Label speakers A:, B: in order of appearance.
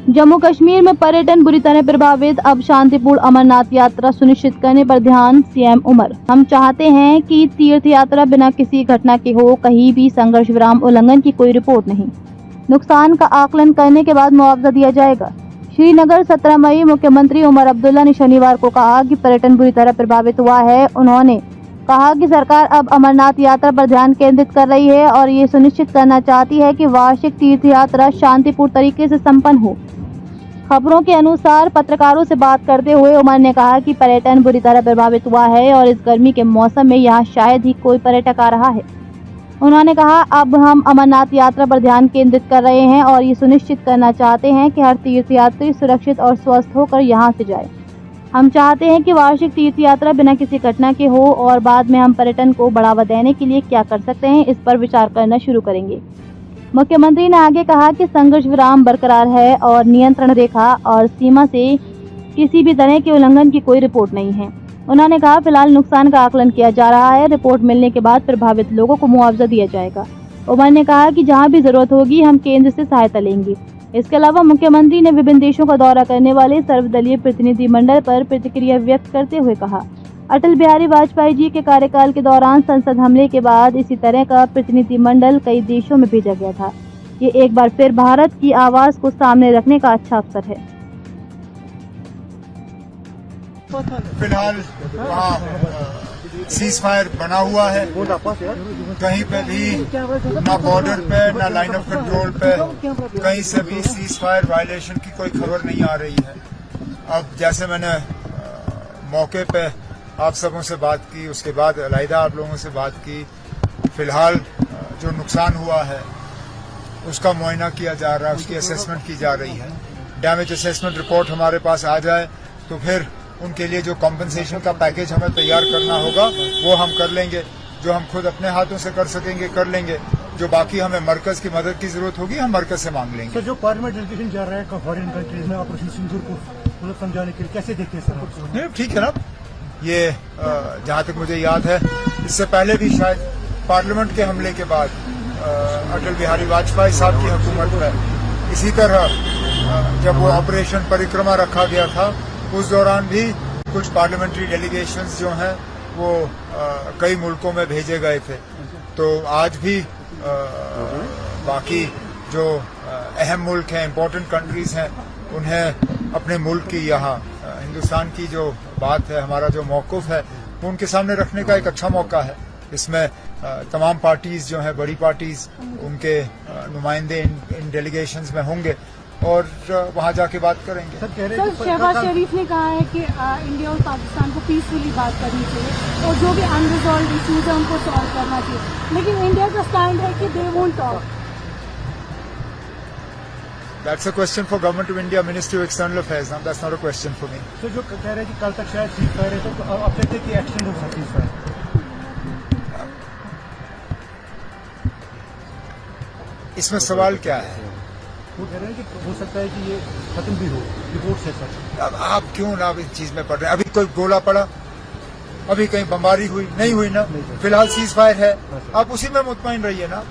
A: जम्मू कश्मीर में पर्यटन बुरी तरह प्रभावित, अब शांतिपूर्ण अमरनाथ यात्रा सुनिश्चित करने पर ध्यान, सीएम उमर। हम चाहते हैं कि तीर्थ यात्रा बिना किसी घटना के हो, कहीं भी संघर्ष विराम उल्लंघन की कोई रिपोर्ट नहीं। नुकसान का आकलन करने के बाद मुआवजा दिया जाएगा। श्रीनगर 17 मई। मुख्यमंत्री उमर अब्दुल्ला ने शनिवार को कहा कि पर्यटन बुरी तरह प्रभावित हुआ है। उन्होंने कहा कि सरकार अब अमरनाथ यात्रा पर ध्यान केंद्रित कर रही है और ये सुनिश्चित करना चाहती है कि वार्षिक तीर्थ यात्रा शांतिपूर्ण तरीके से संपन्न हो। खबरों के अनुसार पत्रकारों से बात करते हुए उमर ने कहा कि पर्यटन बुरी तरह प्रभावित हुआ है और इस गर्मी के मौसम में यहाँ शायद ही कोई पर्यटक आ रहा है। उन्होंने कहा, अब हम अमरनाथ यात्रा पर ध्यान केंद्रित कर रहे हैं और ये सुनिश्चित करना चाहते हैं कि हर तीर्थयात्री सुरक्षित और स्वस्थ होकर यहाँ से जाए। हम चाहते हैं कि वार्षिक तीर्थ यात्रा बिना किसी घटना के हो और बाद में हम पर्यटन को बढ़ावा देने के लिए क्या कर सकते हैं, इस पर विचार करना शुरू करेंगे। मुख्यमंत्री ने आगे कहा कि संघर्ष विराम बरकरार है और नियंत्रण रेखा और सीमा से किसी भी तरह के उल्लंघन की कोई रिपोर्ट नहीं है। उन्होंने कहा, फिलहाल नुकसान का आकलन किया जा रहा है। रिपोर्ट मिलने के बाद प्रभावित लोगों को मुआवजा दिया जाएगा। उमर ने कहा कि जहां भी जरूरत होगी हम केंद्र से सहायता लेंगे। इसके अलावा मुख्यमंत्री ने विभिन्न देशों का दौरा करने वाले सर्वदलीय प्रतिनिधिमंडल पर प्रतिक्रिया व्यक्त करते हुए कहा, अटल बिहारी वाजपेयी जी के कार्यकाल के दौरान संसद हमले के बाद इसी तरह का प्रतिनिधिमंडल कई देशों में भेजा गया था। ये एक बार फिर भारत की आवाज को सामने रखने का अच्छा अवसर है।
B: फिलहाल वहाँ सीज फायर बना हुआ है। कहीं पे भी ना बॉर्डर पे ना लाइन ऑफ कंट्रोल पे कहीं से भी सीज फायर वायलेशन की कोई खबर नहीं आ रही है। अब जैसे मैंने मौके पे आप सबों से बात की, उसके बाद अलहदा आप लोगों से बात की, फिलहाल जो नुकसान हुआ है उसका मुआयना किया जा रहा है, उसकी असेसमेंट की जा रही है। डैमेज असेसमेंट रिपोर्ट हमारे पास आ जाए तो फिर उनके लिए जो कॉम्पनसेशन का पैकेज हमें तैयार करना होगा वो हम कर लेंगे। जो हम खुद अपने हाथों से कर सकेंगे कर लेंगे। जो बाकी हमें मरकज की मदद की जरूरत होगी हम मरकज से मांग लेंगे।
C: सर, जो पार्लियामेंट डेलीगेशन जा रहा है फॉरेन कंट्रीज में ऑपरेशन सिंदूर को मतलब समझाने के लिए, कैसे देखते हैं सर?
B: नहीं, ठीक है ना। ये जहां तक मुझे याद है इससे पहले भी शायद पार्लियामेंट के हमले के बाद अटल बिहारी वाजपेयी साहब की हुकूमत में इसी तरह जब वो ऑपरेशन परिक्रमा रखा गया था उस दौरान भी कुछ पार्लियामेंट्री डेलीगेशंस जो हैं वो कई मुल्कों में भेजे गए थे। तो आज भी बाकी जो अहम मुल्क हैं, इम्पोर्टेंट कंट्रीज हैं, उन्हें अपने मुल्क की यहाँ हिंदुस्तान की जो बात है, हमारा जो मौक़िफ़ है, वो उनके सामने रखने का एक अच्छा मौका है। इसमें तमाम पार्टीज जो हैं, बड़ी पार्टीज, उनके नुमाइंदे इन डेलीगेशंस में होंगे और वहाँ जाके बात करेंगे।
D: सर, शहबाज शरीफ ने कहा है कि इंडिया और पाकिस्तान को पीसफुली बात करनी चाहिए और जो भी अनरिजॉल्व इश्यूज है उनको सॉल्व करना चाहिए, लेकिन इंडिया का स्टैंड है कि they won't talk.
B: That's a question for Government of India, Ministry of External Affairs. Now, that's not a question for me.
C: तो जो कह रहे हैं कि कल तक शायद सीज फायर है तो अब कहते हैं कि एक्सटेंड हो सकती है।
B: इसमें सवाल क्या है?
C: वो कह रहे हैं कि हो सकता है कि ये खत्म भी हो, रिपोर्ट से सर।
B: अब आप क्यों ना इस चीज में पड़ रहे हैं? अभी कोई गोला पड़ा, अभी कहीं बमबारी हुई नहीं हुई ना। फिलहाल सीज फायर है, आप उसी में मुतमईन रहिए ना।